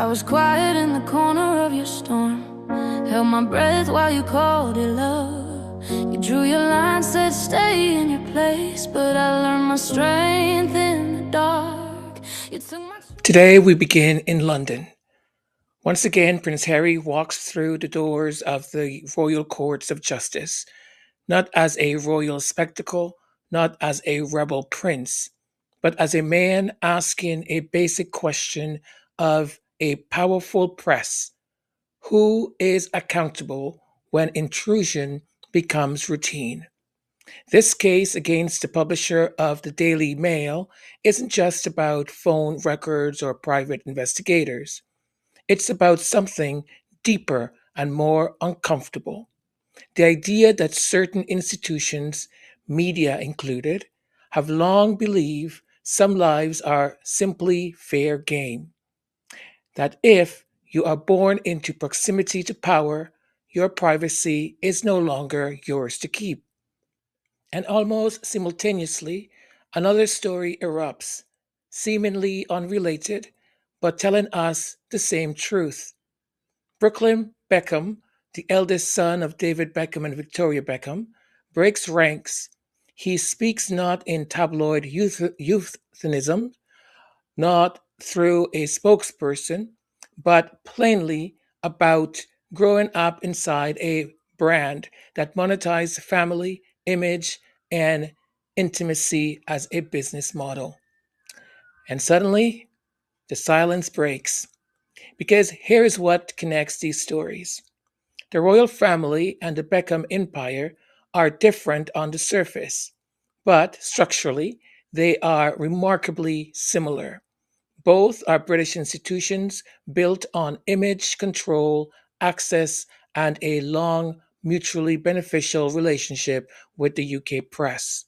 was quiet in the corner of your storm, held my breath while you called it love. You drew your line, said stay in your place, but I learned my strength in the dark. You took my... Today we begin in London. Once again, Prince Harry walks through the doors of the Royal Courts of Justice, not as a royal spectacle, not as a rebel prince, but as a man asking a basic question of a powerful press. Who is accountable when intrusion becomes routine? This case against the publisher of the Daily Mail isn't just about phone records or private investigators. It's about something deeper and more uncomfortable. The idea that certain institutions, media included, have long believed some lives are simply fair game. That if you are born into proximity to power, your privacy is no longer yours to keep. And almost simultaneously, another story erupts, seemingly unrelated, but telling us the same truth. Brooklyn Beckham, the eldest son of David Beckham and Victoria Beckham, breaks ranks. He speaks not in tabloid euphemism, not through a spokesperson, but plainly about growing up inside a brand that monetized family, image, and intimacy as a business model. And suddenly, the silence breaks. Because here is what connects these stories. The royal family and the Beckham empire are different on the surface, but structurally, they are remarkably similar. Both are British institutions built on image control, access, and a long, mutually beneficial relationship with the UK press.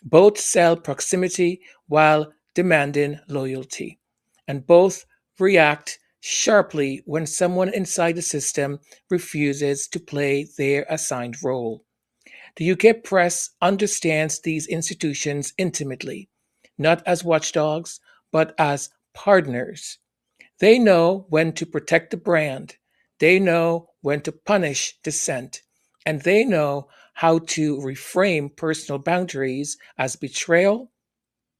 Both sell proximity while demanding loyalty, and both react sharply when someone inside the system refuses to play their assigned role. The UK press understands these institutions intimately, not as watchdogs, but as partners. They know when to protect the brand, they know when to punish dissent, and they know how to reframe personal boundaries as betrayal,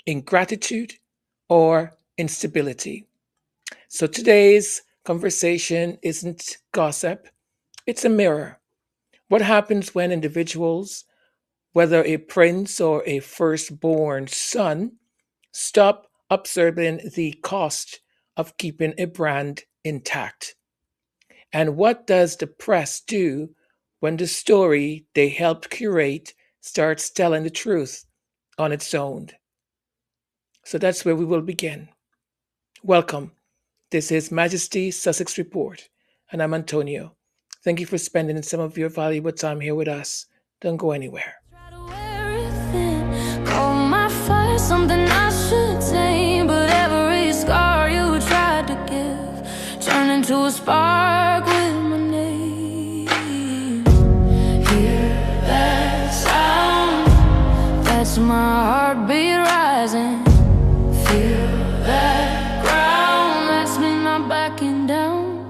ingratitude, or instability. So today's conversation isn't gossip, it's a mirror. What happens when individuals, whether a prince or a firstborn son, stop observing the cost of keeping a brand intact? And what does the press do when the story they helped curate starts telling the truth on its own? So that's where we will begin. Welcome. This is Majesty Sussex Report, and I'm Antonio. Thank you for spending some of your valuable time here with us. Don't go anywhere. Try to wear it thin, call my fire something I should tame, but every scar you tried to give turned into a spark with my name. Hear that sound? That's my heartbeat rising. Feel that ground? That's me not backing down.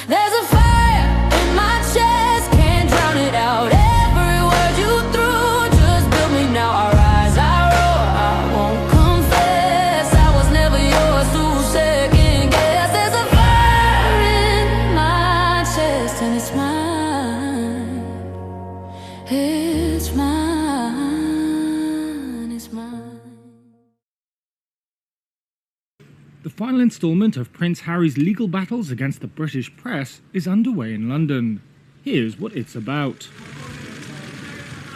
There's a fire in my chest, can't drown it out. Every word you threw just built me now. I rise, I roar, I won't confess I was never yours to second guess. There's a fire in my chest and it's mine. It's mine, it's mine. The final instalment of Prince Harry's legal battles against the British press is underway in London. Here's what it's about.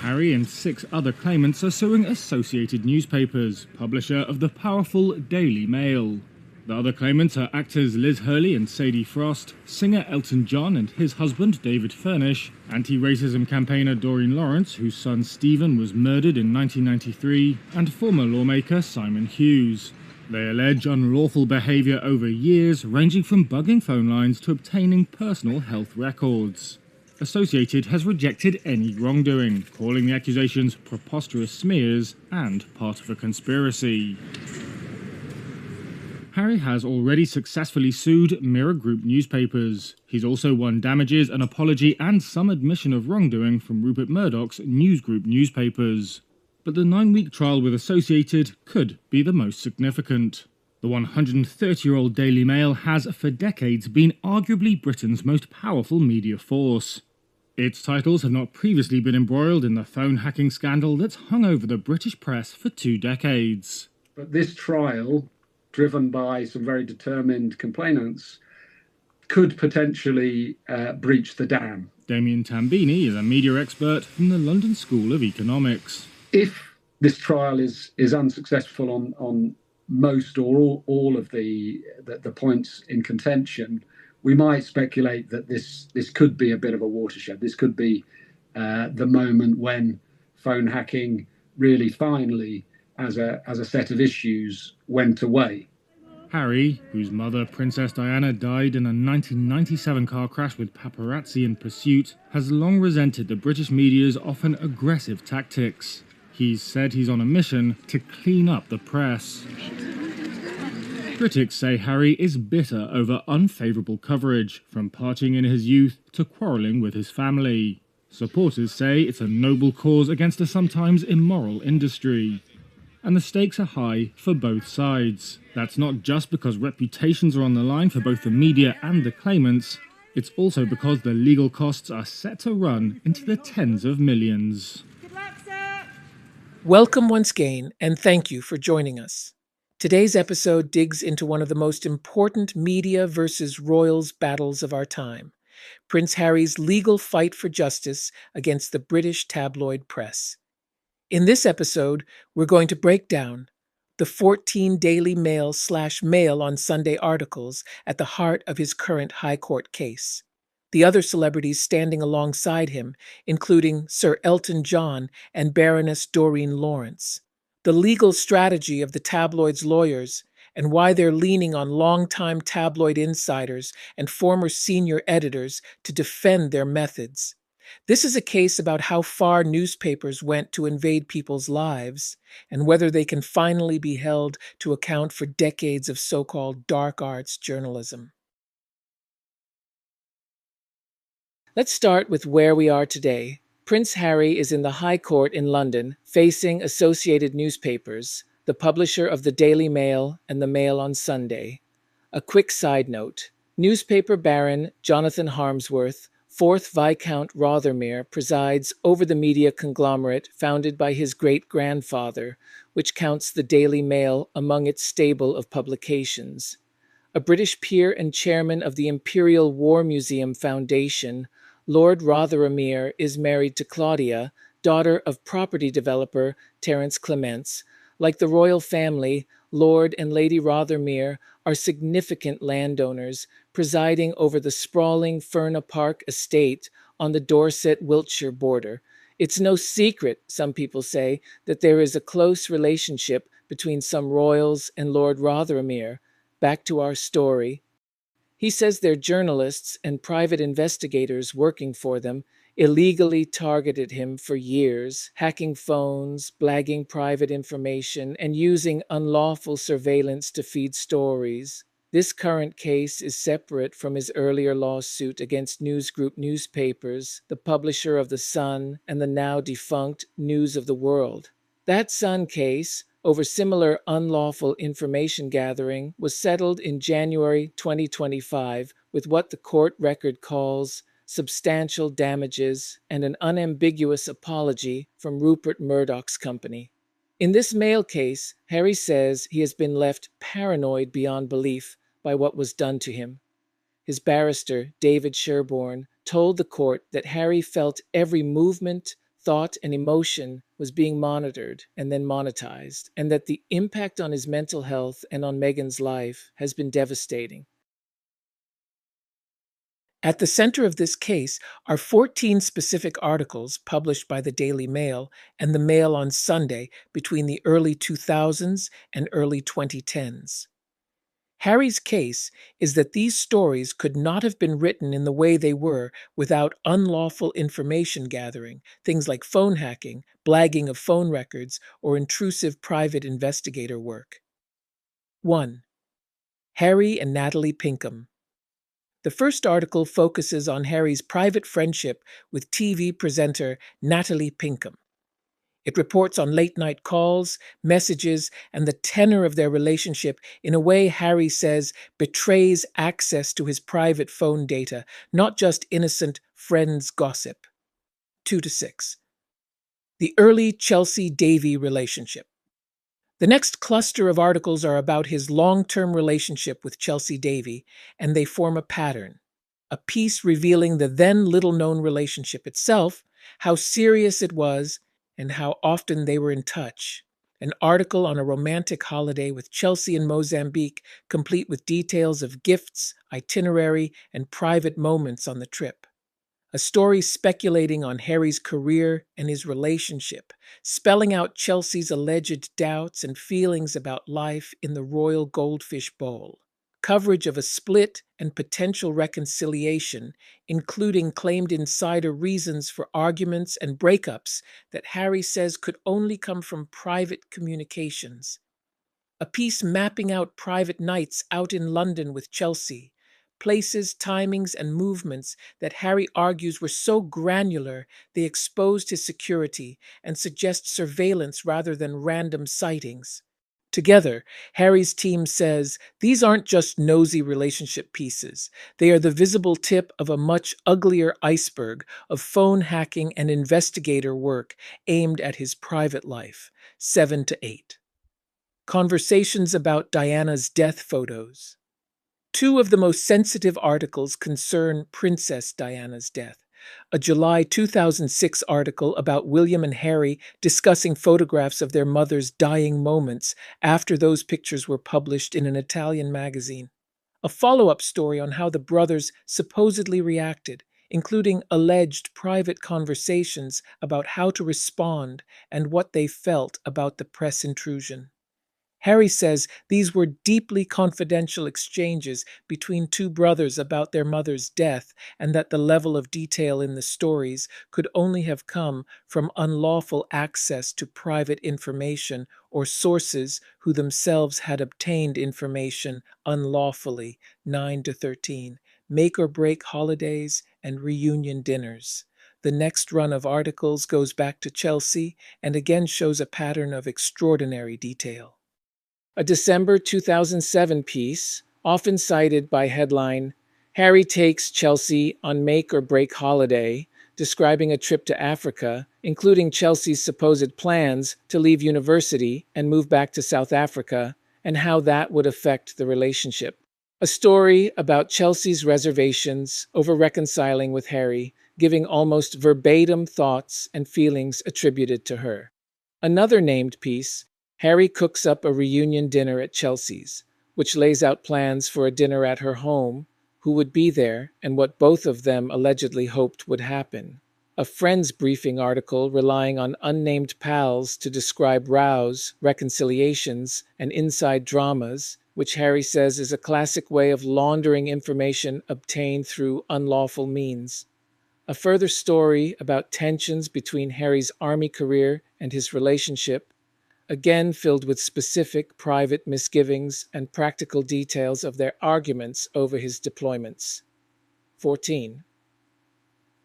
Harry and 6 other claimants are suing Associated Newspapers, publisher of the powerful Daily Mail. The other claimants are actors Liz Hurley and Sadie Frost, singer Elton John and his husband David Furnish, anti-racism campaigner Doreen Lawrence, whose son Stephen was murdered in 1993, and former lawmaker Simon Hughes. They allege unlawful behaviour over years, ranging from bugging phone lines to obtaining personal health records. Associated has rejected any wrongdoing, calling the accusations preposterous smears and part of a conspiracy. Harry has already successfully sued Mirror Group newspapers. He's also won damages, an apology, and some admission of wrongdoing from Rupert Murdoch's News Group newspapers. But the 9-week trial with Associated could be the most significant. The 130-year-old Daily Mail has for decades been arguably Britain's most powerful media force. Its titles have not previously been embroiled in the phone hacking scandal that's hung over the British press for 2 decades. But this trial, driven by some very determined complainants, could potentially breach the dam. Damien Tambini is a media expert from the London School of Economics. If this trial is unsuccessful on most or all of the points in contention, we might speculate that this could be a bit of a watershed. This could be the moment when phone hacking really finally, as a set of issues, went away. Harry, whose mother, Princess Diana, died in a 1997 car crash with paparazzi in pursuit, has long resented the British media's often aggressive tactics. He's said he's on a mission to clean up the press. Critics say Harry is bitter over unfavourable coverage, from partying in his youth to quarrelling with his family. Supporters say it's a noble cause against a sometimes immoral industry. And the stakes are high for both sides. That's not just because reputations are on the line for both the media and the claimants, it's also because the legal costs are set to run into the tens of millions. Good luck, sir. Welcome once again, and thank you for joining us. Today's episode digs into one of the most important media versus royals battles of our time, Prince Harry's legal fight for justice against the British tabloid press. In this episode, we're going to break down the 14 Daily Mail/Mail on Sunday articles at the heart of his current High Court case. The other celebrities standing alongside him, including Sir Elton John and Baroness Doreen Lawrence. The legal strategy of the tabloid's lawyers, and why they're leaning on longtime tabloid insiders and former senior editors to defend their methods. This is a case about how far newspapers went to invade people's lives, and whether they can finally be held to account for decades of so-called dark arts journalism. Let's start with where we are today. Prince Harry is in the High Court in London, facing Associated Newspapers, the publisher of the Daily Mail and the Mail on Sunday. A quick side note. Newspaper baron Jonathan Harmsworth, 4th Viscount Rothermere, presides over the media conglomerate founded by his great-grandfather, which counts the Daily Mail among its stable of publications. A British peer and chairman of the Imperial War Museum Foundation, Lord Rothermere is married to Claudia, daughter of property developer Terence Clements. Like the royal family, Lord and Lady Rothermere are significant landowners, presiding over the sprawling Furna Park estate on the Dorset-Wiltshire border. It's no secret, some people say, that there is a close relationship between some royals and Lord Rothermere. Back to our story. He says their journalists and private investigators working for them illegally targeted him for years, hacking phones, blagging private information, and using unlawful surveillance to feed stories. This current case is separate from his earlier lawsuit against News Group newspapers, the publisher of The Sun and the now defunct News of the World. That Sun case, over similar unlawful information gathering, was settled in January 2025 with what the court record calls substantial damages and an unambiguous apology from Rupert Murdoch's company. In this Mail case, Harry says he has been left paranoid beyond belief by what was done to him. His barrister, David Sherborne, told the court that Harry felt every movement, thought, and emotion was being monitored and then monetized, and that the impact on his mental health and on Meghan's life has been devastating. At the center of this case are 14 specific articles published by the Daily Mail and the Mail on Sunday between the early 2000s and early 2010s. Harry's case is that these stories could not have been written in the way they were without unlawful information gathering, things like phone hacking, blagging of phone records, or intrusive private investigator work. 1. Harry and Natalie Pinkham. The first article focuses on Harry's private friendship with TV presenter Natalie Pinkham. It reports on late-night calls, messages, and the tenor of their relationship in a way Harry says betrays access to his private phone data, not just innocent friends' gossip. 2-6. The early Chelsea-Davy relationship. The next cluster of articles are about his long-term relationship with Chelsea Davy, and they form a pattern. A piece revealing the then little-known relationship itself, how serious it was, and how often they were in touch. An article on a romantic holiday with Chelsea in Mozambique, complete with details of gifts, itinerary, and private moments on the trip. A story speculating on Harry's career and his relationship, spelling out Chelsea's alleged doubts and feelings about life in the Royal Goldfish Bowl. Coverage of a split and potential reconciliation, including claimed insider reasons for arguments and breakups that Harry says could only come from private communications. A piece mapping out private nights out in London with Chelsea, places, timings, and movements that Harry argues were so granular they exposed his security and suggest surveillance rather than random sightings. Together, Harry's team says these aren't just nosy relationship pieces. They are the visible tip of a much uglier iceberg of phone hacking and investigator work aimed at his private life. 7-8. Conversations about Diana's death photos. Two of the most sensitive articles concern Princess Diana's death. A July 2006 article about William and Harry discussing photographs of their mother's dying moments after those pictures were published in an Italian magazine. A follow-up story on how the brothers supposedly reacted, including alleged private conversations about how to respond and what they felt about the press intrusion. Harry says these were deeply confidential exchanges between two brothers about their mother's death, and that the level of detail in the stories could only have come from unlawful access to private information or sources who themselves had obtained information unlawfully. 9-13. Make or break holidays and reunion dinners. The next run of articles goes back to Chelsea and again shows a pattern of extraordinary detail. A December 2007 piece, often cited by headline, Harry takes Chelsea on make or break holiday, describing a trip to Africa, including Chelsea's supposed plans to leave university and move back to South Africa, and how that would affect the relationship. A story about Chelsea's reservations over reconciling with Harry, giving almost verbatim thoughts and feelings attributed to her. Another named piece, Harry cooks up a reunion dinner at Chelsea's, which lays out plans for a dinner at her home, who would be there, and what both of them allegedly hoped would happen. A Friends briefing article relying on unnamed pals to describe rows, reconciliations, and inside dramas, which Harry says is a classic way of laundering information obtained through unlawful means. A further story about tensions between Harry's army career and his relationship, again filled with specific private misgivings and practical details of their arguments over his deployments. 14.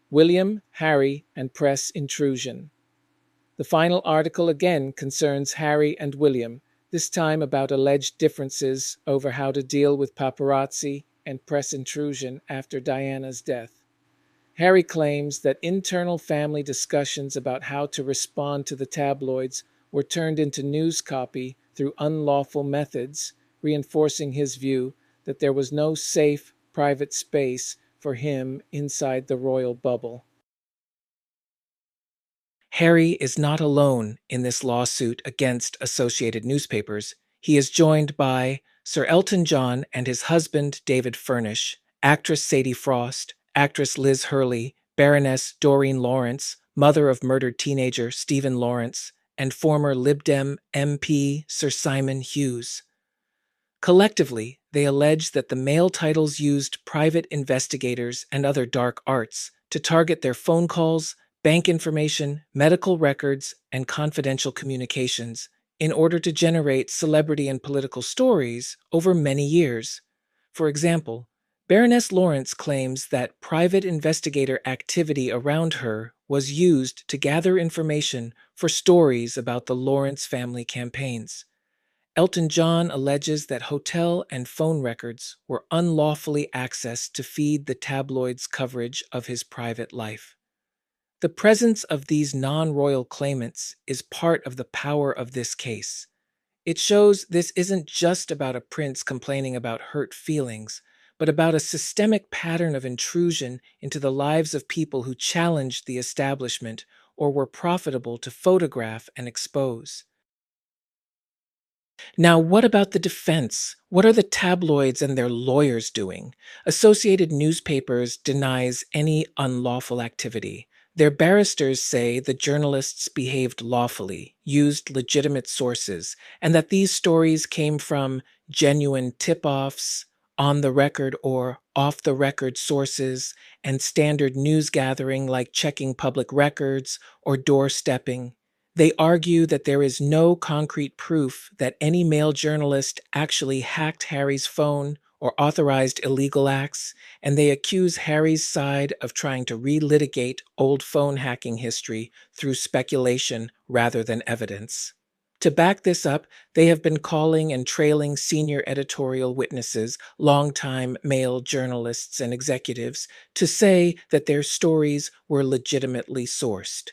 William, Harry, and press intrusion. The final article again concerns Harry and William, this time about alleged differences over how to deal with paparazzi and press intrusion after Diana's death. Harry claims that internal family discussions about how to respond to the tabloids were turned into news copy through unlawful methods, reinforcing his view that there was no safe, private space for him inside the royal bubble. Harry is not alone in this lawsuit against Associated Newspapers. He is joined by Sir Elton John and his husband, David Furnish, actress Sadie Frost, actress Liz Hurley, Baroness Doreen Lawrence, mother of murdered teenager Stephen Lawrence, and former Lib Dem MP Sir Simon Hughes. Collectively, they allege that the mail titles used private investigators and other dark arts to target their phone calls, bank information, medical records, and confidential communications, in order to generate celebrity and political stories over many years. For example, Baroness Lawrence claims that private investigator activity around her was used to gather information for stories about the Lawrence family campaigns. Elton John alleges that hotel and phone records were unlawfully accessed to feed the tabloids' coverage of his private life. The presence of these non-royal claimants is part of the power of this case. It shows this isn't just about a prince complaining about hurt feelings, but about a systemic pattern of intrusion into the lives of people who challenged the establishment or were profitable to photograph and expose. Now, what about the defense? What are the tabloids and their lawyers doing? Associated Newspapers denies any unlawful activity. Their barristers say the journalists behaved lawfully, used legitimate sources, and that these stories came from genuine tip-offs, on-the-record or off-the-record sources, and standard news gathering like checking public records or doorstepping. They argue that there is no concrete proof that any male journalist actually hacked Harry's phone or authorized illegal acts, and they accuse Harry's side of trying to relitigate old phone hacking history through speculation rather than evidence. To back this up, they have been calling and trailing senior editorial witnesses, longtime male journalists and executives, to say that their stories were legitimately sourced.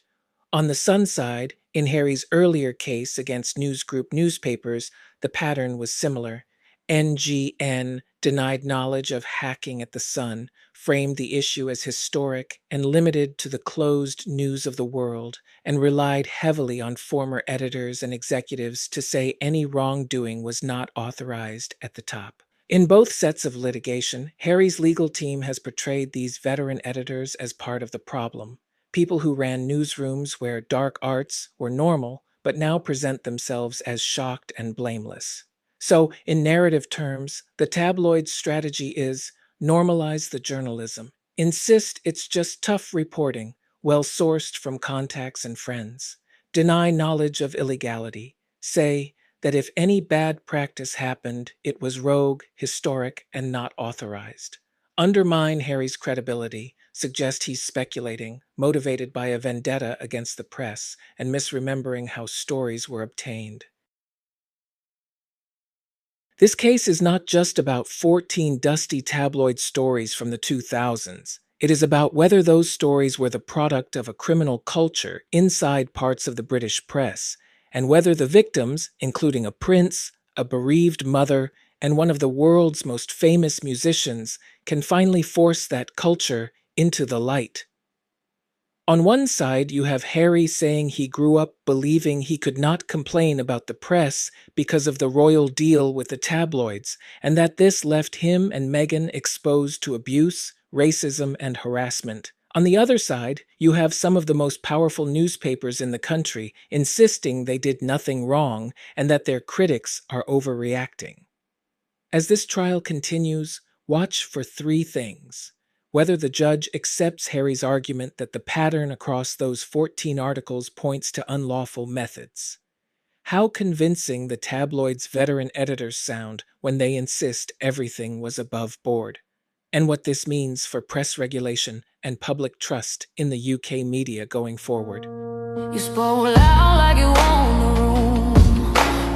On the Sun side, in Harry's earlier case against Newsgroup newspapers, the pattern was similar. NGN denied knowledge of hacking at the Sun, framed the issue as historic and limited to the closed news of the world, and relied heavily on former editors and executives to say any wrongdoing was not authorized at the top. In both sets of litigation, Harry's legal team has portrayed these veteran editors as part of the problem. People who ran newsrooms where dark arts were normal, but now present themselves as shocked and blameless. So, in narrative terms, the tabloid's strategy is normalize the journalism, insist it's just tough reporting, well sourced from contacts and friends, deny knowledge of illegality, say that if any bad practice happened, it was rogue, historic, and not authorized. Undermine Harry's credibility, suggest he's speculating, motivated by a vendetta against the press, and misremembering how stories were obtained. This case is not just about 14 dusty tabloid stories from the 2000s. It is about whether those stories were the product of a criminal culture inside parts of the British press, and whether the victims, including a prince, a bereaved mother, and one of the world's most famous musicians, can finally force that culture into the light. On one side, you have Harry saying he grew up believing he could not complain about the press because of the royal deal with the tabloids, and that this left him and Meghan exposed to abuse, racism, and harassment. On the other side, you have some of the most powerful newspapers in the country insisting they did nothing wrong and that their critics are overreacting. As this trial continues, watch for three things. Whether the judge accepts Harry's argument that the pattern across those 14 articles points to unlawful methods. How convincing the tabloid's veteran editors sound when they insist everything was above board. And what this means for press regulation and public trust in the UK media going forward. You spoke loud like you owned the room,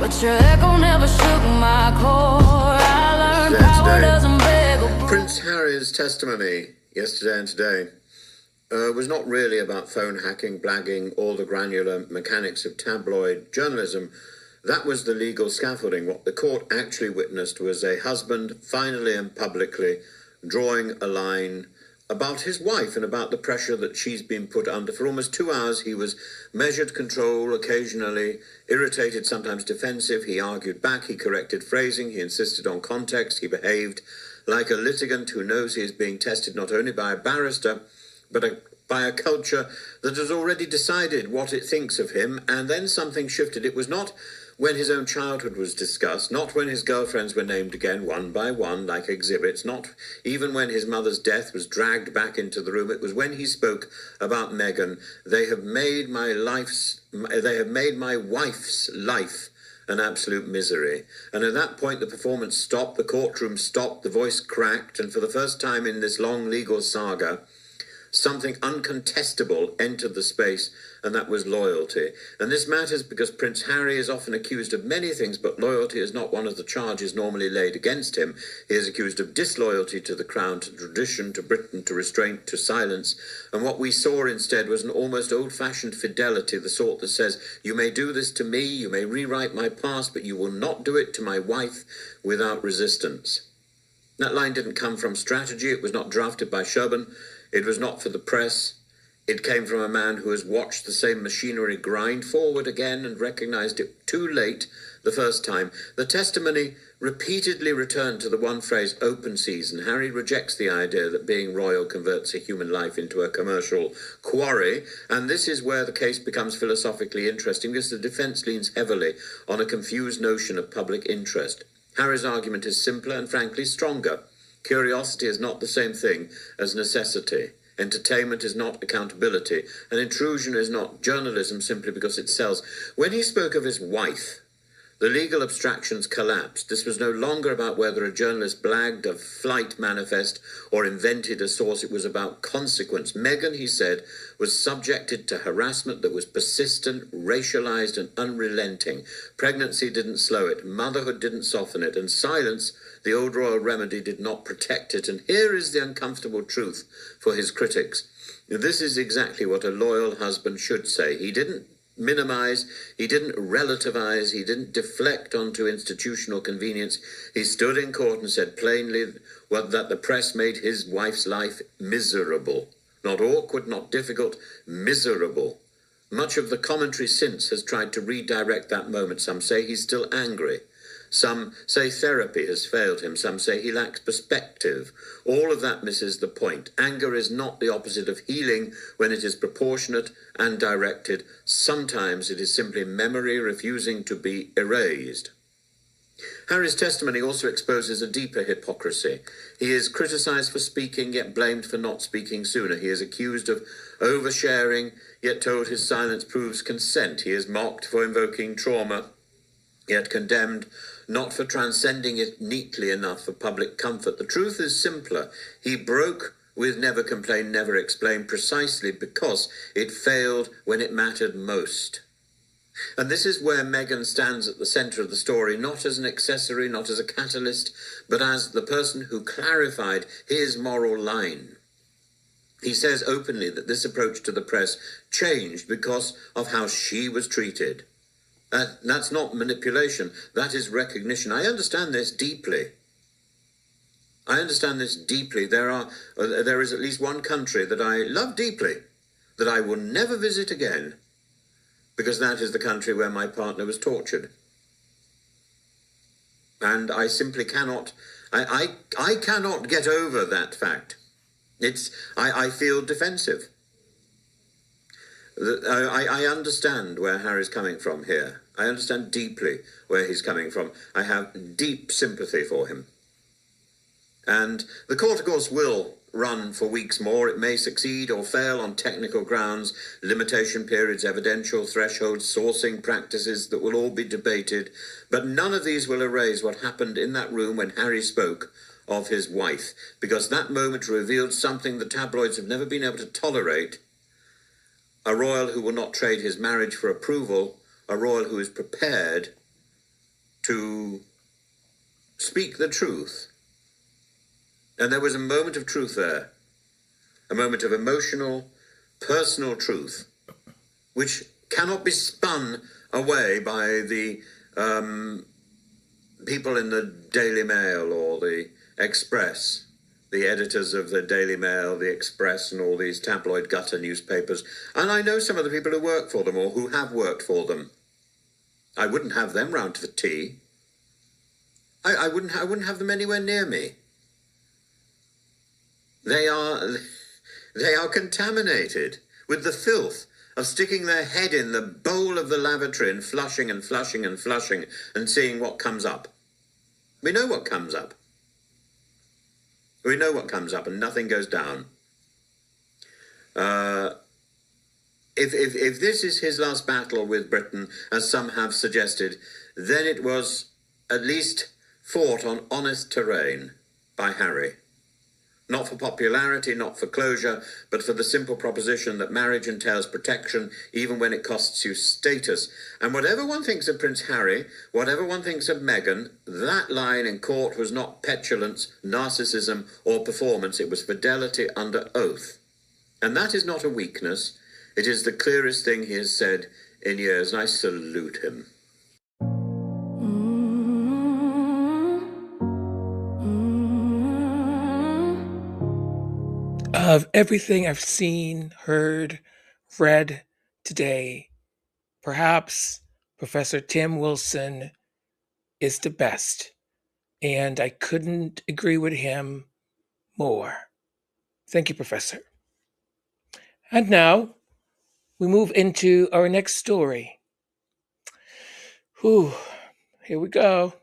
but your echo never shook my core. I learned power doesn't beg a broom. Prince Harry's testimony yesterday and today was not really about phone hacking, blagging, or the granular mechanics of tabloid journalism. That was the legal scaffolding. What the court actually witnessed was a husband finally and publicly drawing a line about his wife and about the pressure that she's been put under. For almost 2 hours, he was measured control, occasionally irritated, sometimes defensive. He argued back, he corrected phrasing, he insisted on context, he behaved like a litigant who knows he is being tested not only by a barrister, but by a culture that has already decided what it thinks of him. And then something shifted. It was not when his own childhood was discussed, not when his girlfriends were named again one by one like exhibits, not even when his mother's death was dragged back into the room. It was when he spoke about Meghan. They have made my wife's life and absolute misery. And at that point, the performance stopped, the courtroom stopped, the voice cracked, and for the first time in this long legal saga, something uncontestable entered the space, and that was loyalty. And this matters because Prince Harry is often accused of many things, but loyalty is not one of the charges normally laid against him. He is accused of disloyalty to the crown, to tradition, to Britain, to restraint, to silence. And what we saw instead was an almost old-fashioned fidelity, the sort that says, you may do this to me, you may rewrite my past, but you will not do it to my wife without resistance. That line didn't come from strategy. It was not drafted by Sherburne. It was not for the press. It came from a man who has watched the same machinery grind forward again and recognized it too late the first time. The testimony repeatedly returned to the one phrase, open season. Harry rejects the idea that being royal converts a human life into a commercial quarry, and this is where the case becomes philosophically interesting, because the defense leans heavily on a confused notion of public interest. Harry's argument is simpler and frankly stronger. Curiosity is not the same thing as necessity. Entertainment is not accountability. And intrusion is not journalism simply because it sells. When he spoke of his wife, the legal abstractions collapsed. This was no longer about whether a journalist blagged a flight manifest or invented a source. It was about consequence. Meghan, he said, was subjected to harassment that was persistent, racialized, and unrelenting. Pregnancy didn't slow it. Motherhood didn't soften it. And silence, the old royal remedy, did not protect it. And here is the uncomfortable truth for his critics. This is exactly what a loyal husband should say. He didn't minimize, he didn't relativize, he didn't deflect onto institutional convenience. He stood in court and said plainly that the press made his wife's life miserable. Not awkward, not difficult, miserable. Much of the commentary since has tried to redirect that moment. Some say he's still angry. Some say therapy has failed him. Some say he lacks perspective. All of that misses the point. Anger is not the opposite of healing when it is proportionate and directed. Sometimes it is simply memory refusing to be erased. Harry's testimony also exposes a deeper hypocrisy. He is criticized for speaking, yet blamed for not speaking sooner. He is accused of oversharing, yet told his silence proves consent. He is mocked for invoking trauma, yet condemned not for transcending it neatly enough for public comfort. The truth is simpler. He broke with never complain, never explain, precisely because it failed when it mattered most. And this is where Meghan stands at the center of the story, not as an accessory, not as a catalyst, but as the person who clarified his moral line. He says openly that this approach to the press changed because of how she was treated. That's not manipulation. That is recognition. I understand this deeply. There is at least one country that I love deeply, that I will never visit again, because that is the country where my partner was tortured. And I simply cannot, I cannot get over that fact. I feel defensive. I understand where Harry's coming from here. I understand deeply where he's coming from. I have deep sympathy for him. And the court, of course, will run for weeks more. It may succeed or fail on technical grounds, limitation periods, evidential thresholds, sourcing practices that will all be debated. But none of these will erase what happened in that room when Harry spoke of his wife, because that moment revealed something the tabloids have never been able to tolerate. A royal who will not trade his marriage for approval, a royal who is prepared to speak the truth. And there was a moment of truth there, a moment of emotional, personal truth, which cannot be spun away by the people in the Daily Mail or the Express, the editors of the Daily Mail, the Express, and all these tabloid gutter newspapers. And I know some of the people who work for them or who have worked for them. I wouldn't have them round for tea. I wouldn't have them anywhere near me. They are contaminated with the filth of sticking their head in the bowl of the lavatory and flushing and flushing and flushing and seeing what comes up. We know what comes up. We know what comes up, and nothing goes down. If this is his last battle with Britain, as some have suggested, then it was at least fought on honest terrain by Harry. Not for popularity, not for closure, but for the simple proposition that marriage entails protection even when it costs you status. And whatever one thinks of Prince Harry, whatever one thinks of Meghan, that line in court was not petulance, narcissism, or performance. It was fidelity under oath. And that is not a weakness. It is the clearest thing he has said in years, and I salute him. Of everything I've seen, heard, read today, perhaps Professor Tim Wilson is the best, and I couldn't agree with him more. Thank you, Professor. And now we move into our next story. Here we go.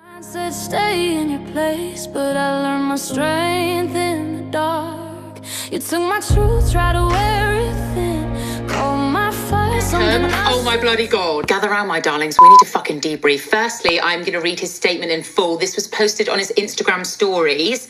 I said stay in your place, but I learned my strength in the dark. You took my truth, tried to wear it thin. Call my fire something Oh my bloody God. Gather round, my darlings. We need to fucking debrief. Firstly, I'm going to read his statement in full. This was posted on his Instagram stories.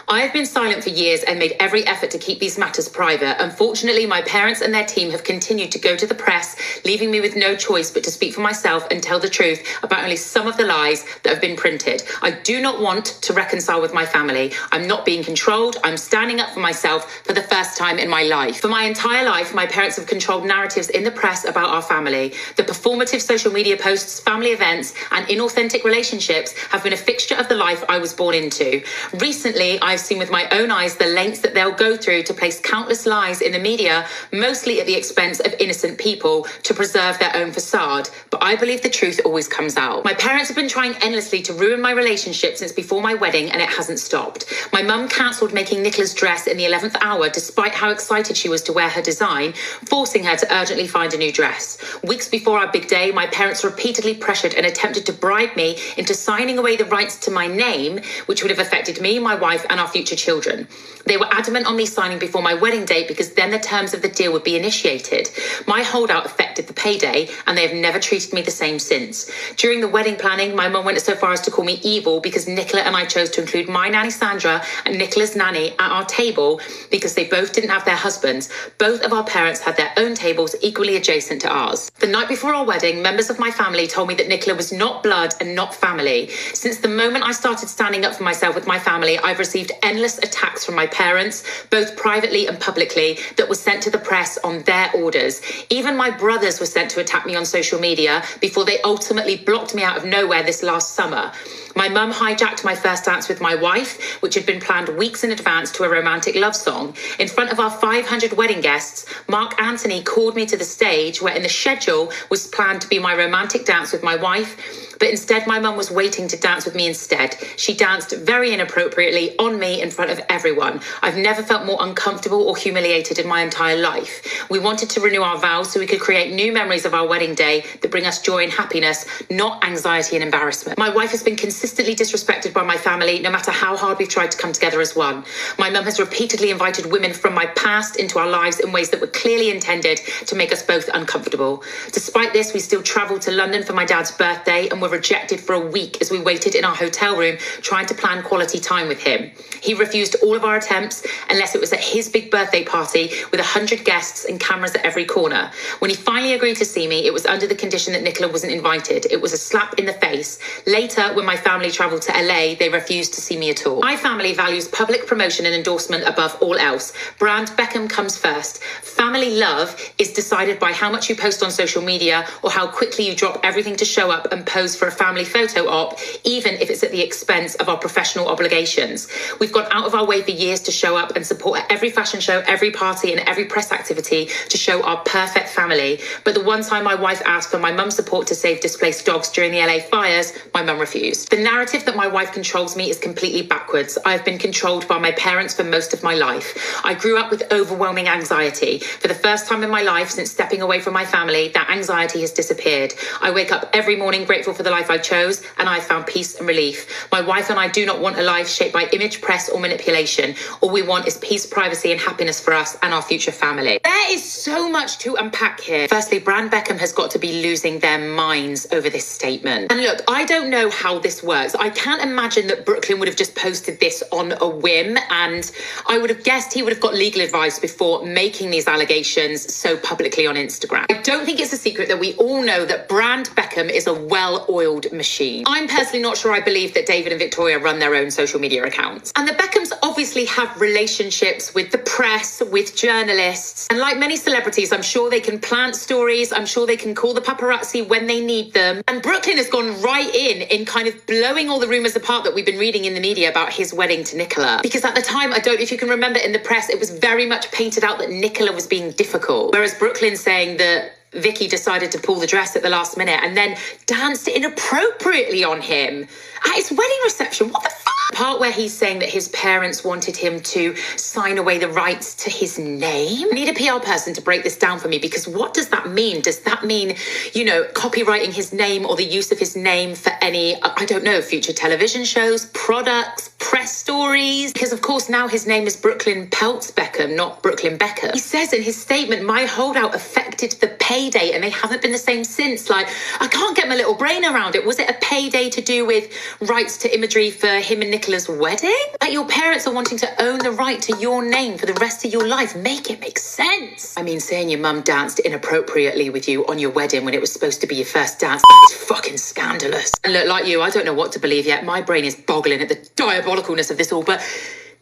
I have been silent for years and made every effort to keep these matters private. Unfortunately, my parents and their team have continued to go to the press, leaving me with no choice but to speak for myself and tell the truth about only some of the lies that have been printed. I do not want to reconcile with my family. I'm not being controlled. I'm standing up for myself for the first time in my life. For my entire life, my parents have controlled narratives in the press about our family. The performative social media posts, family events, and inauthentic relationships have been a fixture of the life I was born into. Recently, I've seen with my own eyes the lengths that they'll go through to place countless lies in the media, mostly at the expense of innocent people, to preserve their own facade. But I believe the truth always comes out. My parents have been trying endlessly to ruin my relationship since before my wedding, and it hasn't stopped. My mum cancelled making Nicola's dress in the 11th hour despite how excited she was to wear her design, forcing her to urgently find a new dress. Weeks before our big day, my parents repeatedly pressured and attempted to bribe me into signing away the rights to my name, which would have affected me, my wife, and our future children. They were adamant on me signing before my wedding date because then the terms of the deal would be initiated. My holdout affected the payday, and they have never treated me the same since. During the wedding planning, my mum went so far as to call me evil because Nicola and I chose to include my nanny Sandra and Nicola's nanny at our table because they both didn't have their husbands. Both of our parents had their own tables equally adjacent to ours. The night before our wedding, members of my family told me that Nicola was not blood and not family. Since the moment I started standing up for myself with my family, I've received endless attacks from my parents, both privately and publicly, that were sent to the press on their orders. Even my brothers were sent to attack me on social media before they ultimately blocked me out of nowhere this last summer. My mum hijacked my first dance with my wife, which had been planned weeks in advance to a romantic love song. In front of our 500 wedding guests, Mark Anthony called me to the stage where in the schedule was planned to be my romantic dance with my wife, but instead my mum was waiting to dance with me instead. She danced very inappropriately on me in front of everyone. I've never felt more uncomfortable or humiliated in my entire life. We wanted to renew our vows so we could create new memories of our wedding day that bring us joy and happiness, not anxiety and embarrassment. My wife has been consistently disrespected by my family, no matter how hard we've tried to come together as one. My mum has repeatedly invited women from my past into our lives in ways that were clearly intended to make us both uncomfortable. Despite this, we still travelled to London for my dad's birthday and were rejected for a week as we waited in our hotel room trying to plan quality time with him. He refused all of our attempts unless it was at his big birthday party with 100 guests and cameras at every corner. When he finally agreed to see me, it was under the condition that Nicola wasn't invited. It was a slap in the face. Later, when my family travelled to LA, they refused to see me at all. My family values public promotion and endorsement above all else. Brand Beckham comes first. Family love is decided by how much you post on social media or how quickly you drop everything to show up and pose for a family photo op, even if it's at the expense of our professional obligations. We've gone out of our way for years to show up and support at every fashion show, every party and every press activity to show our perfect family. But the one time my wife asked for my mum's support to save displaced dogs during the LA fires, my mum refused. The The narrative that my wife controls me is completely backwards. I've been controlled by my parents for most of my life. I grew up with overwhelming anxiety. For the first time in my life since stepping away from my family, that anxiety has disappeared. I wake up every morning grateful for the life I chose, and I've found peace and relief. My wife and I do not want a life shaped by image, press, or manipulation. All we want is peace, privacy, and happiness for us and our future family. There is so much to unpack here. Firstly, Brand Beckham has got to be losing their minds over this statement. And look, I don't know how this works. I can't imagine that Brooklyn would have just posted this on a whim, and I would have guessed he would have got legal advice before making these allegations so publicly on Instagram. I don't think it's a secret that we all know that Brand Beckham is a well-oiled machine. I'm personally not sure I believe that David and Victoria run their own social media accounts. And the Beckhams obviously have relationships with the press, with journalists, and like many celebrities, I'm sure they can plant stories, I'm sure they can call the paparazzi when they need them. And Brooklyn has gone right in kind of blowing all the rumours apart that we've been reading in the media about his wedding to Nicola. Because at the time, I don't know if you can remember in the press, it was very much painted out that Nicola was being difficult. Whereas Brooklyn's saying that Vicky decided to pull the dress at the last minute and then danced inappropriately on him at his wedding reception. What the fuck? The part where he's saying that his parents wanted him to sign away the rights to his name. I need a PR person to break this down for me, because what does that mean? Does that mean, copywriting his name or the use of his name for any, I don't know, future television shows, products, press stories? Because of course now his name is Brooklyn Peltz Beckham, not Brooklyn Beckham. He says in his statement, my holdout affected the payday and they haven't been the same since. Like, I can't get my little brain around it. Was it a payday to do with rights to imagery for him and Nicola's wedding? Like, your parents are wanting to own the right to your name for the rest of your life. Make it make sense. I mean, saying your mum danced inappropriately with you on your wedding when it was supposed to be your first dance is fucking scandalous. And look, like you, I don't know what to believe yet. My brain is boggling at the diabolicalness of this all, but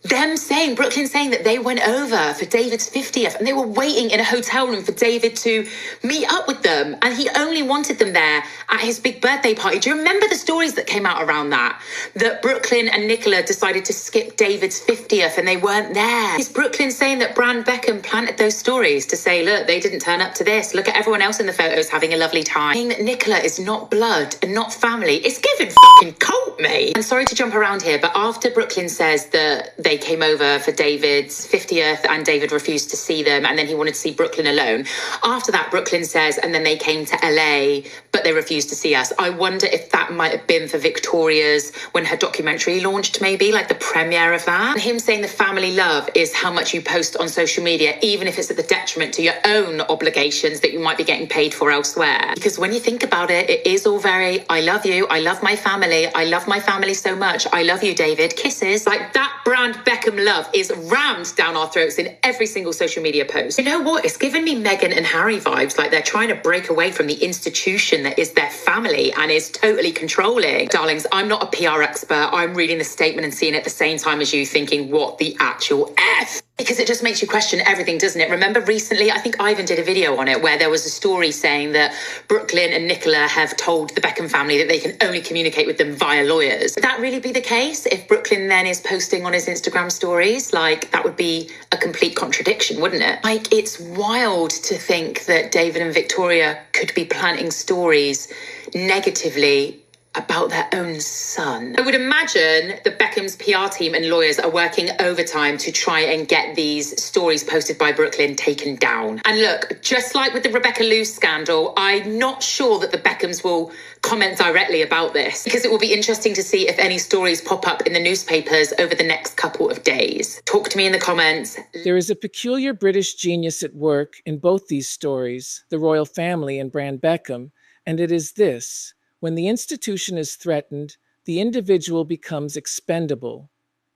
Brooklyn saying that they went over for David's 50th and they were waiting in a hotel room for David to meet up with them. And he only wanted them there at his big birthday party. Do you remember the stories that came out around that? That Brooklyn and Nicola decided to skip David's 50th and they weren't there. Is Brooklyn saying that Brand Beckham planted those stories to say, look, they didn't turn up to this. Look at everyone else in the photos having a lovely time. Saying that Nicola is not blood and not family. It's giving fucking cult, mate. I'm sorry to jump around here, but after Brooklyn says that they came over for David's 50th and David refused to see them and then he wanted to see Brooklyn alone. After that, Brooklyn says, and then they came to LA, but they refused to see us. I wonder if that might have been for Victoria's, when her documentary launched, maybe, like the premiere of that. And him saying the family love is how much you post on social media, even if it's at the detriment to your own obligations that you might be getting paid for elsewhere. Because when you think about it, it is all very, I love you, I love my family so much, I love you, David, kisses. Like, that Brand Beckham love is rammed down our throats in every single social media post. You know what? It's given me Meghan and Harry vibes, like they're trying to break away from the institution that is their family and is totally controlling. Darlings, I'm not a PR expert. I'm reading the statement and seeing it at the same time as you, thinking, what the actual F? Because it just makes you question everything, doesn't it? Remember recently, I think Ivan did a video on it, where there was a story saying that Brooklyn and Nicola have told the Beckham family that they can only communicate with them via lawyers. Would that really be the case if Brooklyn then is posting on his Instagram stories? Like, that would be a complete contradiction, wouldn't it? Like, it's wild to think that David and Victoria could be planting stories negatively about their own son. I would imagine the Beckham's PR team and lawyers are working overtime to try and get these stories posted by Brooklyn taken down. And look, just like with the Rebecca Loos scandal, I'm not sure that the Beckhams will comment directly about this, because it will be interesting to see if any stories pop up in the newspapers over the next couple of days. Talk to me in the comments. There is a peculiar British genius at work in both these stories, the royal family and Brand Beckham, and it is this: when the institution is threatened, the individual becomes expendable.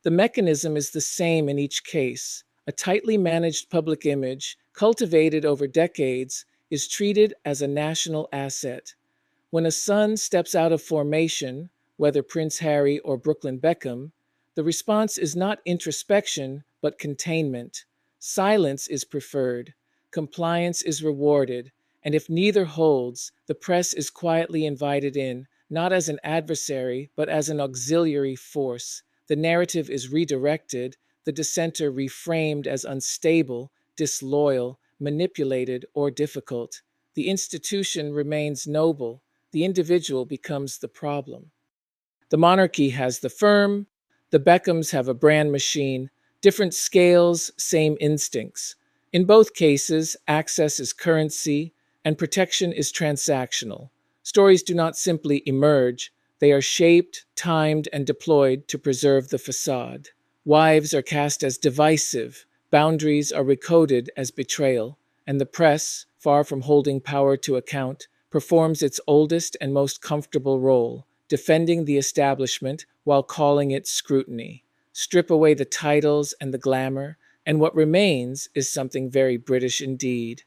The mechanism is the same in each case. A tightly managed public image, cultivated over decades, is treated as a national asset. When a son steps out of formation, whether Prince Harry or Brooklyn Beckham, the response is not introspection, but containment. Silence is preferred. Compliance is rewarded. And if neither holds, the press is quietly invited in, not as an adversary, but as an auxiliary force. The narrative is redirected, the dissenter reframed as unstable, disloyal, manipulated, or difficult. The institution remains noble. The individual becomes the problem. The monarchy has the firm, the Beckhams have a brand machine, different scales, same instincts. In both cases, access is currency and protection is transactional. Stories do not simply emerge, they are shaped, timed, and deployed to preserve the facade. Wives are cast as divisive, boundaries are recoded as betrayal, and the press, far from holding power to account, performs its oldest and most comfortable role, defending the establishment while calling it scrutiny. Strip away the titles and the glamour, and what remains is something very British indeed.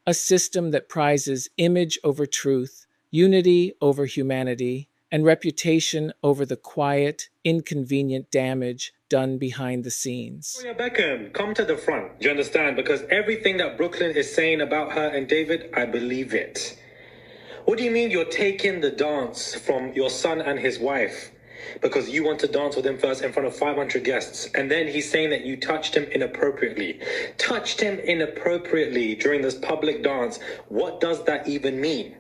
A system that prizes image over truth, unity over humanity, and reputation over the quiet, inconvenient damage done behind the scenes. Victoria Beckham, come to the front. Do you understand? Because everything that Brooklyn is saying about her and David, I believe it. What do you mean you're taking the dance from your son and his wife because you want to dance with him first in front of 500 guests, and then he's saying that you touched him inappropriately? Touched him inappropriately during this public dance. What does that even mean?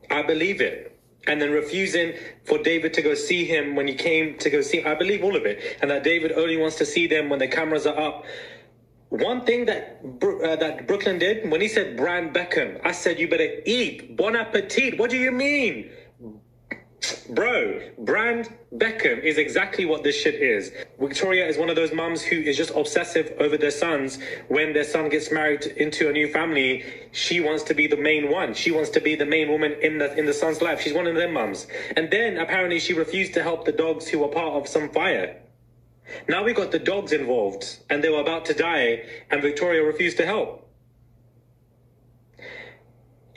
I believe it. And then refusing for David to go see him when he came to go see him. I believe all of it. And that David only wants to see them when the cameras are up. One thing that Brooklyn did, when he said Brand Beckham, I said, you better eat. Bon appetit. What do you mean? Bro, Brand Beckham is exactly what this shit is. Victoria is one of those mums who is just obsessive over their sons. When their son gets married into a new family, she wants to be the main one. She wants to be the main woman in the son's life. She's one of them mums. And then apparently she refused to help the dogs who were part of some fire. Now we got the dogs involved and they were about to die and Victoria refused to help.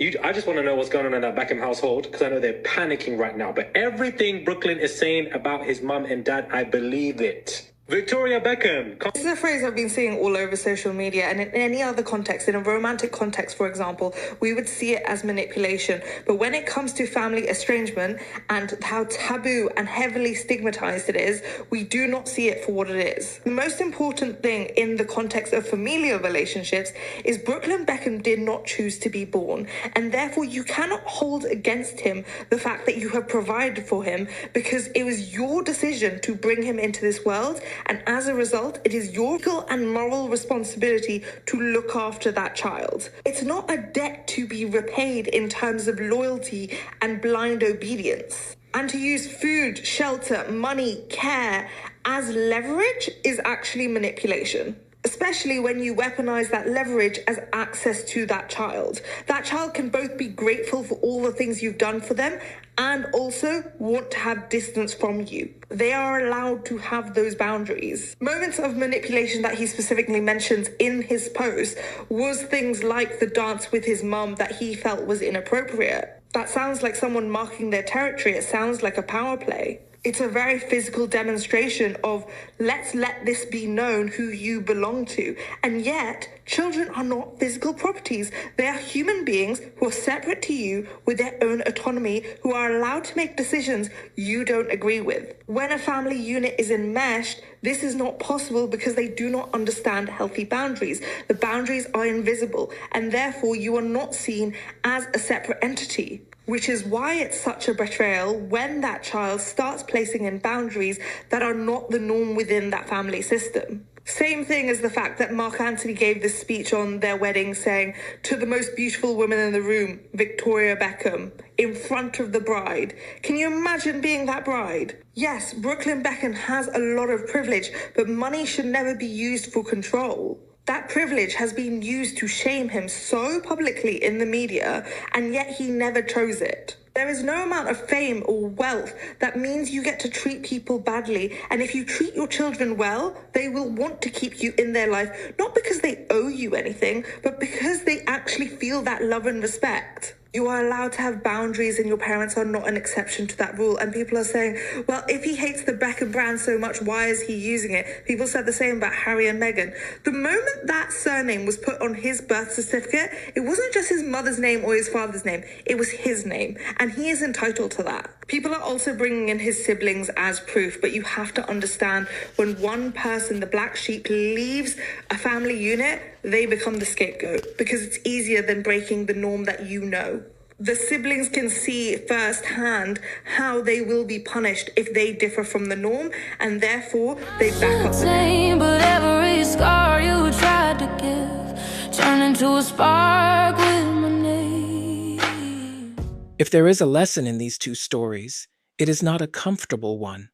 I just want to know what's going on in that Beckham household because I know they're panicking right now. But everything Brooklyn is saying about his mum and dad, I believe it. Victoria Beckham. This is a phrase I've been seeing all over social media, and in any other context, in a romantic context, for example, we would see it as manipulation. But when it comes to family estrangement and how taboo and heavily stigmatized it is, we do not see it for what it is. The most important thing in the context of familial relationships is Brooklyn Beckham did not choose to be born, and therefore you cannot hold against him the fact that you have provided for him because it was your decision to bring him into this world. And as a result, it is your legal and moral responsibility to look after that child. It's not a debt to be repaid in terms of loyalty and blind obedience. And to use food, shelter, money, care as leverage is actually manipulation. Especially when you weaponize that leverage as access to that child. That child can both be grateful for all the things you've done for them and also want to have distance from you. They are allowed to have those boundaries. Moments of manipulation that he specifically mentions in his post was things like the dance with his mum that he felt was inappropriate. That sounds like someone marking their territory. It sounds like a power play. It's a very physical demonstration of let's let this be known who you belong to. And yet, children are not physical properties. They are human beings who are separate to you with their own autonomy, who are allowed to make decisions you don't agree with. When a family unit is enmeshed, this is not possible because they do not understand healthy boundaries. The boundaries are invisible, and therefore you are not seen as a separate entity. Which is why it's such a betrayal when that child starts placing in boundaries that are not the norm within that family system. Same thing as the fact that Mark Antony gave this speech on their wedding saying, to the most beautiful woman in the room, Victoria Beckham, in front of the bride. Can you imagine being that bride? Yes, Brooklyn Beckham has a lot of privilege, but money should never be used for control. That privilege has been used to shame him so publicly in the media, and yet he never chose it. There is no amount of fame or wealth that means you get to treat people badly, and if you treat your children well, they will want to keep you in their life, not because they owe you anything, but because they actually feel that love and respect. You are allowed to have boundaries and your parents are not an exception to that rule. And people are saying, well, if he hates the Beckham brand so much, why is he using it? People said the same about Harry and Meghan. The moment that surname was put on his birth certificate, it wasn't just his mother's name or his father's name. It was his name. And he is entitled to that. People are also bringing in his siblings as proof, but you have to understand when one person, the black sheep, leaves a family unit, they become the scapegoat because it's easier than breaking the norm that you know. the siblings can see firsthand how they will be punished if they differ from the norm, and therefore they back up the norm. But every scar you tried to give turned into a spark with my name. If there is a lesson in these two stories, it is not a comfortable one.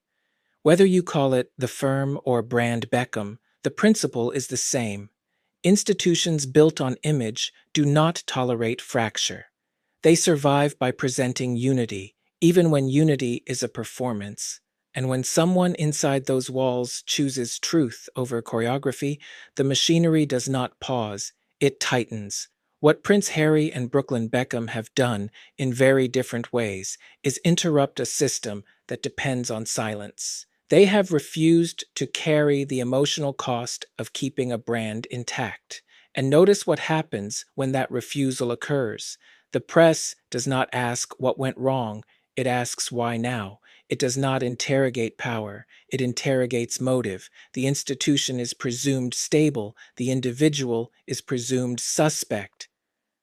Whether you call it The Firm or Brand Beckham, the principle is the same. Institutions built on image do not tolerate fracture. They survive by presenting unity, even when unity is a performance. And when someone inside those walls chooses truth over choreography, the machinery does not pause, it tightens. What Prince Harry and Brooklyn Beckham have done in very different ways is interrupt a system that depends on silence. They have refused to carry the emotional cost of keeping a brand intact. And notice what happens when that refusal occurs. The press does not ask what went wrong, it asks why now. It does not interrogate power, it interrogates motive. The institution is presumed stable, the individual is presumed suspect.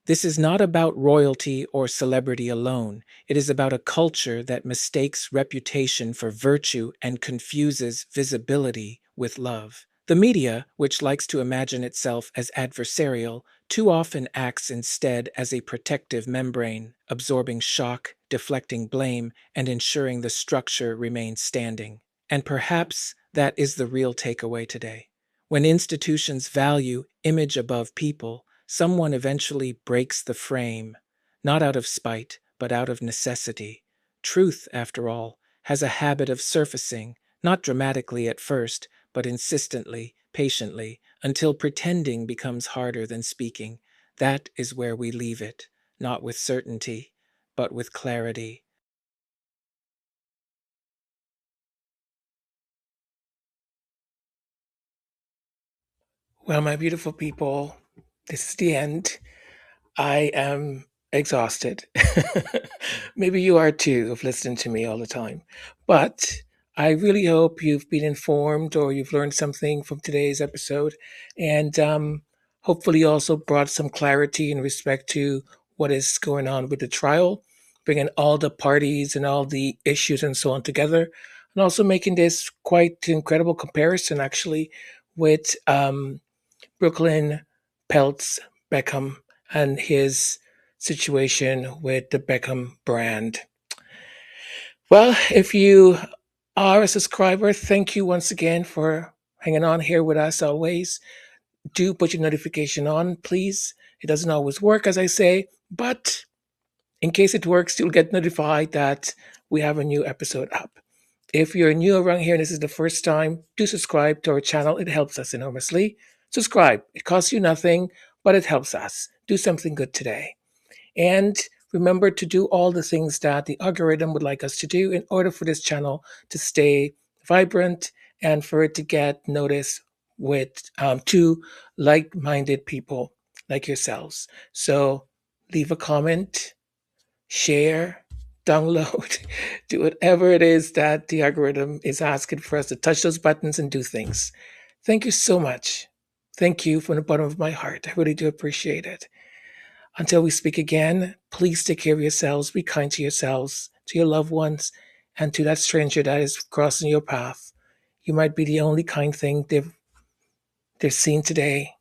This is not about royalty or celebrity alone. It is about a culture that mistakes reputation for virtue and confuses visibility with love. The media, which likes to imagine itself as adversarial, too often acts instead as a protective membrane, absorbing shock, deflecting blame, and ensuring the structure remains standing. And perhaps that is the real takeaway today. When institutions value image above people, someone eventually breaks the frame, not out of spite, but out of necessity. Truth, after all, has a habit of surfacing, not dramatically at first, but insistently, patiently, until pretending becomes harder than speaking. That is where we leave it, not with certainty, but with clarity. Well, my beautiful people, this is the end. I am exhausted. Maybe you are too, of listening to me all the time. But I really hope you've been informed or you've learned something from today's episode. And hopefully also brought some clarity in respect to what is going on with the trial, bringing all the parties and all the issues and so on together. And also making this quite incredible comparison, actually, with Brooklyn Peltz Beckham and his situation with the Beckham brand. Well, if you are a subscriber, thank you once again for hanging on here with us always. Do put your notification on, please. It doesn't always work, as I say, but in case it works, you'll get notified that we have a new episode up. If you're new around here and this is the first time, do subscribe to our channel. It helps us enormously. Subscribe. It costs you nothing, but it helps us. Do something good today. And remember to do all the things that the algorithm would like us to do in order for this channel to stay vibrant and for it to get noticed with two like-minded people like yourselves. So leave a comment, share, download, do whatever it is that the algorithm is asking for us to touch those buttons and do things. Thank you so much. Thank you from the bottom of my heart. I really do appreciate it. Until we speak again, please take care of yourselves, be kind to yourselves, to your loved ones, and to that stranger that is crossing your path. You might be the only kind thing they've seen today.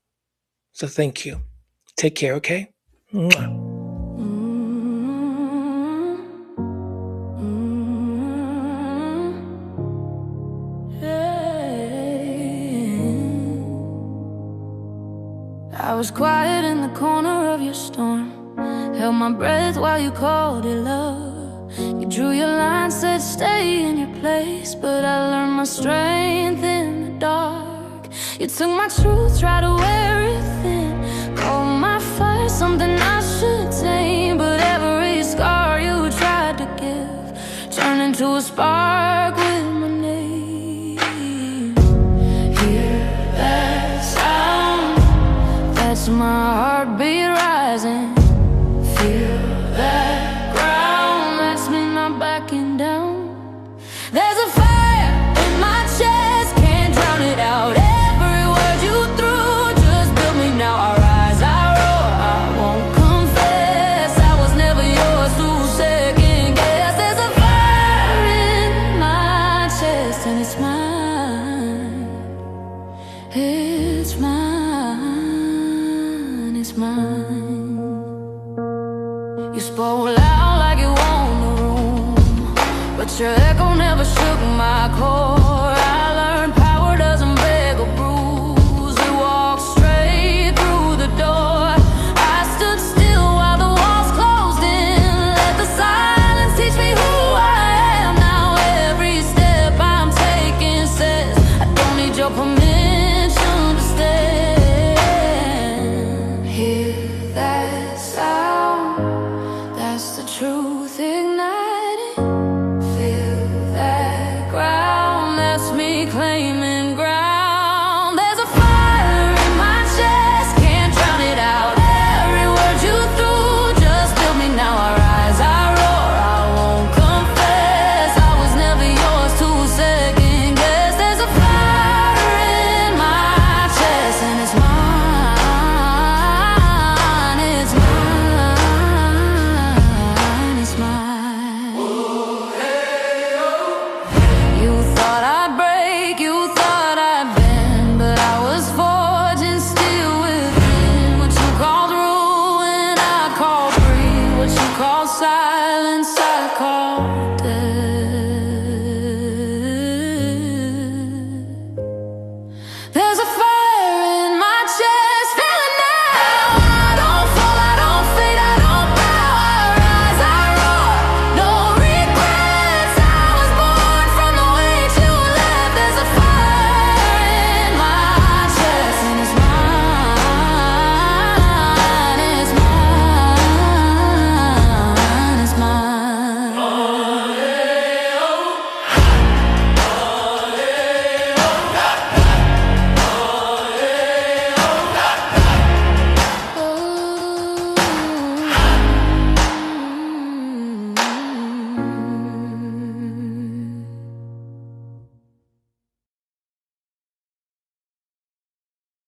So thank you. Take care, okay? Mwah. I was quiet in the corner of your storm, held my breath while you called it love. You drew your line, said stay in your place, but I learned my strength in the dark. You took my truth, tried to wear it thin, called my fire something I should tame, but every scar you tried to give turned into a spark with my name. Hear that sound? That's my heartbeat rising. Feel that ground, that's me not backing down. There's a fire in my chest, can't drown it out. Every word you threw just built me now. I rise, I roar, I won't confess I was never yours. loud like you own the room, but your echo never shook my core. I learned power doesn't beg or bruise. We walked straight through the door. I stood still while the walls closed in. Let the silence teach me who I am. Now every step I'm taking says I don't need your permission to stand. Hear that sound? That's the truth igniting. Feel that ground? That's me claiming ground. There's a fire in my chest, can't drown it out. Every word you threw just built me. Now I rise, I roar, I won't confess. I was never yours to second guess. There's a fire in my chest, and it's mine, it's mine, it's mine. You thought I'd break, you thought I'd bend, but I was forging steel within. What you called ruin, I called free. What you called silence, I called